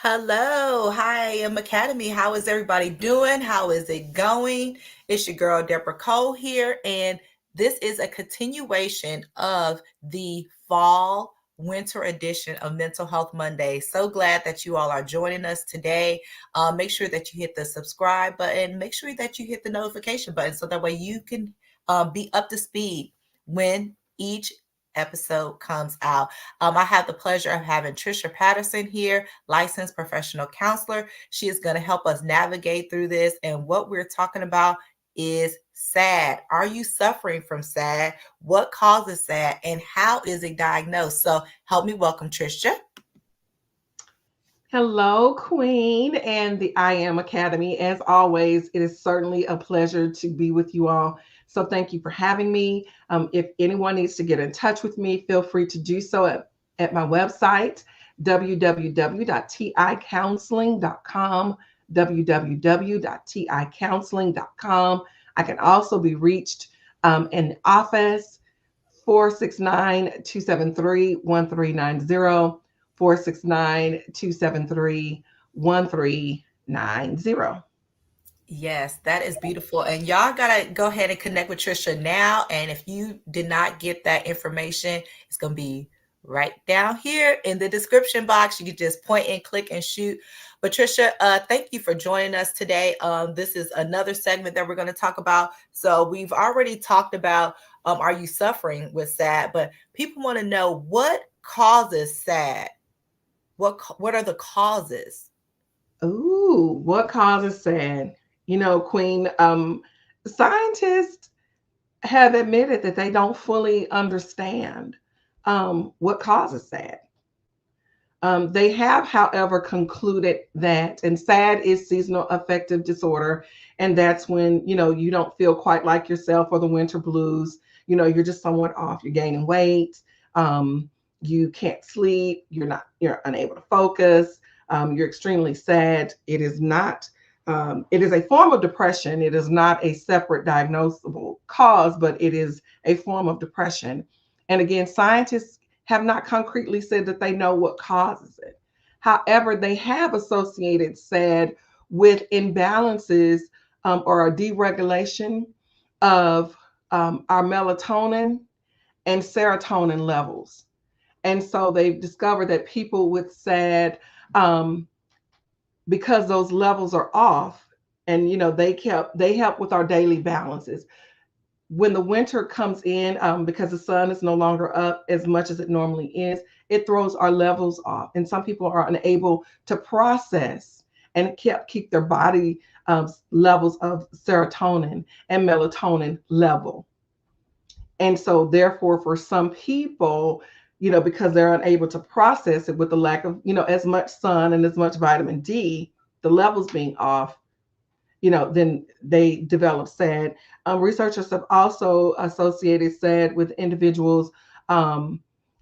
Hello, hi, Academy. How is everybody doing? How is it going? It's your girl Deborah Cole here, and this is a continuation of the fall winter edition of Mental Health Monday. So glad that you all are joining us today. Make sure that you hit the subscribe button. Make sure that you hit the notification button so that way you can be up to speed when each episode comes out. I have the pleasure of having Tricia Patterson here, licensed professional counselor. She is going to help us navigate through this. And what we're talking about is SAD. Are you suffering from SAD? What causes SAD? And how is it diagnosed? So help me welcome Tricia. Hello, Queen, and the I Am Academy. As always, it is certainly a pleasure to be with you all. So, thank you for having me. If anyone needs to get in touch with me, feel free to do so at my website, www.ticounseling.com. www.ticounseling.com. I can also be reached in office 469-273-1390. 469-273-1390. Yes, that is beautiful. And y'all got to go ahead and connect with Trisha now. And if you did not get that information, it's going to be right down here in the description box. You can just point and click and shoot. But Trisha, thank you for joining us today. This is another segment that we're going to talk about. So we've already talked about, are you suffering with SAD? But people want to know what causes SAD? What are the causes? Ooh, what causes SAD? Queen, scientists have admitted that they don't fully understand what causes SAD. They have, however, concluded that, and SAD is seasonal affective disorder, and that's when you don't feel quite like yourself or the winter blues. You're just somewhat off. You're gaining weight. You can't sleep. You're unable to focus. You're extremely sad. It is not. It is a form of depression. It is not a separate diagnosable cause, but it is a form of depression. And again, scientists have not concretely said that they know what causes it. However, they have associated SAD with imbalances or a deregulation of our melatonin and serotonin levels. And so they've discovered that people with SAD, because those levels are off, and they help with our daily balances when the winter comes in, because the sun is no longer up as much as it normally is, it throws our levels off. And some people are unable to process and keep their body levels of serotonin and melatonin level. And so, therefore, for some people, because they're unable to process it with the lack of, as much sun and as much vitamin D, the levels being off, then they develop SAD. Researchers have also associated SAD with individuals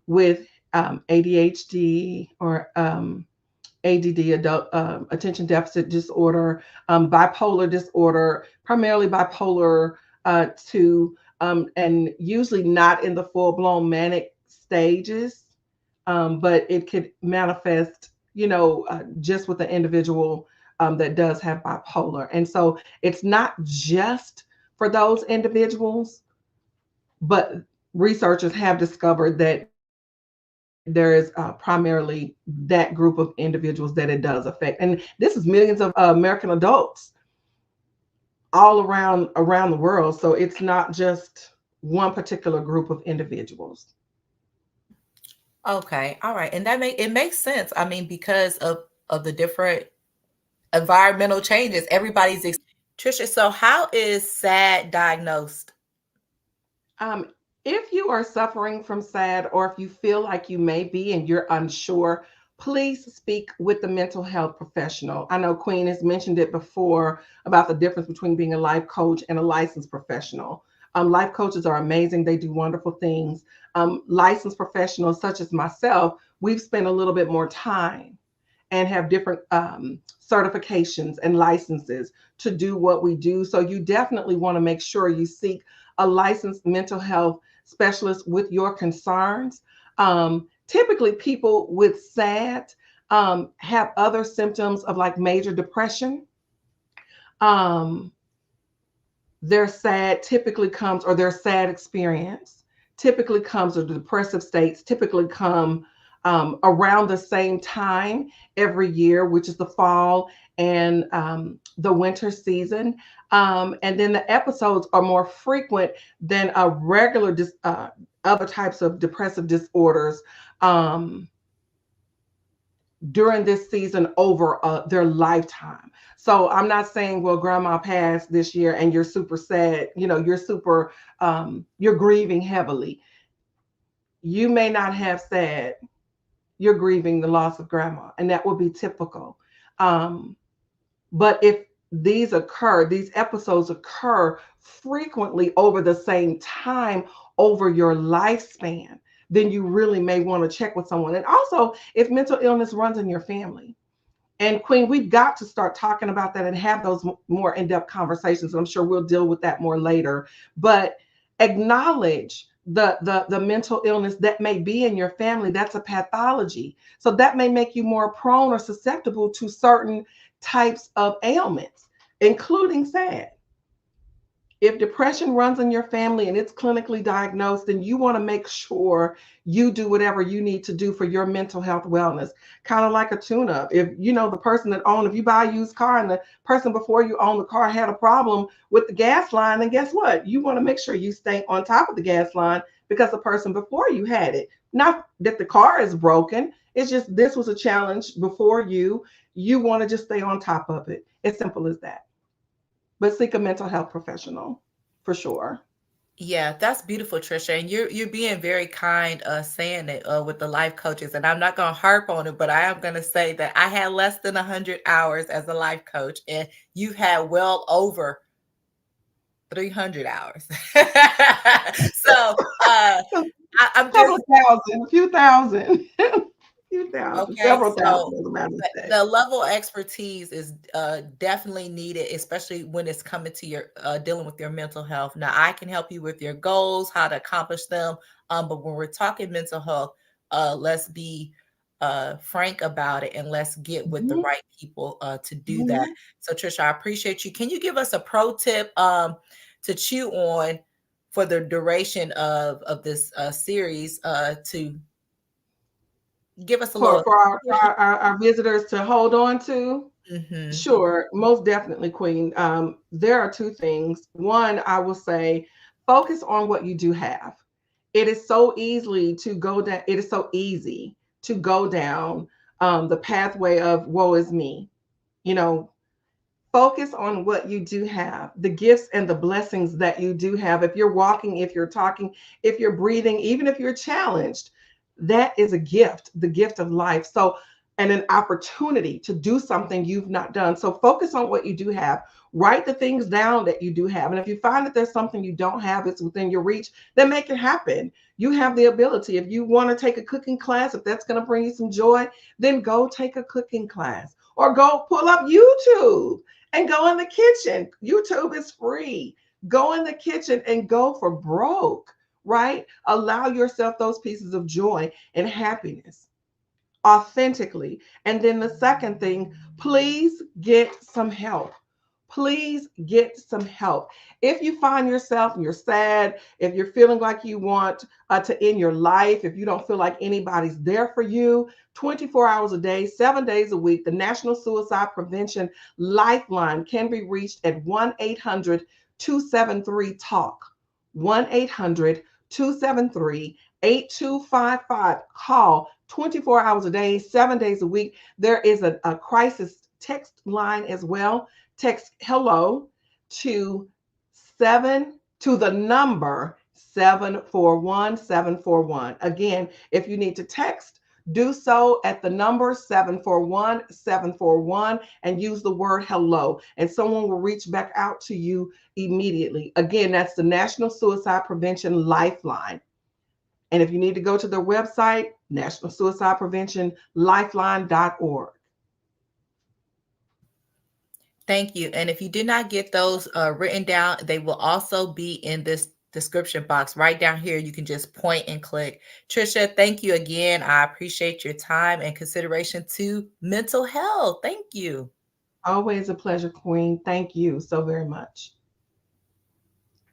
with ADHD or ADD, adult attention deficit disorder, bipolar disorder, primarily bipolar 2, and usually not in the full-blown manic stages, but it could manifest, just with the individual that does have bipolar. And so it's not just for those individuals, but researchers have discovered that there is primarily that group of individuals that it does affect. And this is millions of American adults all around the world. So it's not just one particular group of individuals. Okay, all right, and it makes sense. I mean, because of the different environmental changes, Trisha. So, how is SAD diagnosed? Um, if you are suffering from SAD, or if you feel like you may be and you're unsure, please speak with the mental health professional. I know Queen has mentioned it before about the difference between being a life coach and a licensed professional. Life coaches are amazing, they do wonderful things. Licensed professionals, such as myself, we've spent a little bit more time and have different certifications and licenses to do what we do. So you definitely want to make sure you seek a licensed mental health specialist with your concerns. Typically, people with SAD, have other symptoms of like major depression. Um, their sad typically comes, or their sad experience typically comes, or the depressive states typically come around the same time every year, which is the fall and the winter season. And then the episodes are more frequent than a regular other types of depressive disorders. Um, during this season over their lifetime. So I'm not saying, well, grandma passed this year and you're super sad, you're super, you're grieving heavily. You may not have said you're grieving the loss of grandma, and that would be typical. Um, but if these episodes occur frequently over the same time, over your lifespan, then you really may want to check with someone. And also, if mental illness runs in your family, and Queen, we've got to start talking about that and have those more in-depth conversations. I'm sure we'll deal with that more later. But acknowledge the mental illness that may be in your family. That's a pathology. So that may make you more prone or susceptible to certain types of ailments, including SAD. If depression runs in your family and it's clinically diagnosed, then you want to make sure you do whatever you need to do for your mental health wellness. Kind of like a tune up. If you know the person that owned, if you buy a used car and the person before you owned the car had a problem with the gas line, then guess what? You want to make sure you stay on top of the gas line because the person before you had it. Not that the car is broken, it's just this was a challenge before you. You want to just stay on top of it. As simple as that. But seek a mental health professional for sure. Yeah, that's beautiful, Trisha. And you're being very kind saying it with the life coaches. And I'm not gonna harp on it, but I am gonna say that I had less than 100 hours as a life coach, and you've had well over 300 hours. So A I'm couple just of thousand, a few thousand, a few thousand, okay. several So thousand, as a matter of fact. the level of expertise is definitely needed, especially when it's coming to your dealing with your mental health. Now, I can help you with your goals, how to accomplish them. But when we're talking mental health, let's be frank about it, and let's get with the Mhm, right people to do that. mhm. So, Trisha, I appreciate you. Can you give us a pro tip to chew on for the duration of this series to give us a little? For our visitors to hold on to. Mm-hmm. Sure, most definitely, Queen. There are two things. One, I will say, focus on what you do have. It is so easily to go down. It is so easy to go down the pathway of woe is me. You know, focus on what you do have, the gifts and the blessings that you do have. If you're walking, if you're talking, if you're breathing, even if you're challenged, that is a gift, the gift of life. So, and an opportunity to do something you've not done. So, focus on what you do have. Write the things down that you do have. And if you find that there's something you don't have, it's within your reach, then make it happen. You have the ability. If you want to take a cooking class, if that's going to bring you some joy, then go take a cooking class or go pull up YouTube and go in the kitchen. YouTube is free. Go in the kitchen and go for broke, right? Allow yourself those pieces of joy and happiness authentically. And then the second thing, please get some help. Please get some help. If you find yourself and you're sad, if you're feeling like you want to end your life, if you don't feel like anybody's there for you, 24 hours a day, 7 days a week, the National Suicide Prevention Lifeline can be reached at 1 800 273 TALK. 1 800 273 8255. Call 24 hours a day, 7 days a week. There is a crisis text line as well. Text hello to the number 741 741. Again, if you need to text, do so at the number 741 741 and use the word hello, and someone will reach back out to you immediately. Again, that's the National Suicide Prevention Lifeline. And if you need to go to their website, National Suicide Prevention Lifeline.org. Thank you. And if you did not get those written down, they will also be in this description box right down here. You can just point and click. Tricia, thank you again. I appreciate your time and consideration to mental health. Thank you. Always a pleasure, Queen. Thank you so very much.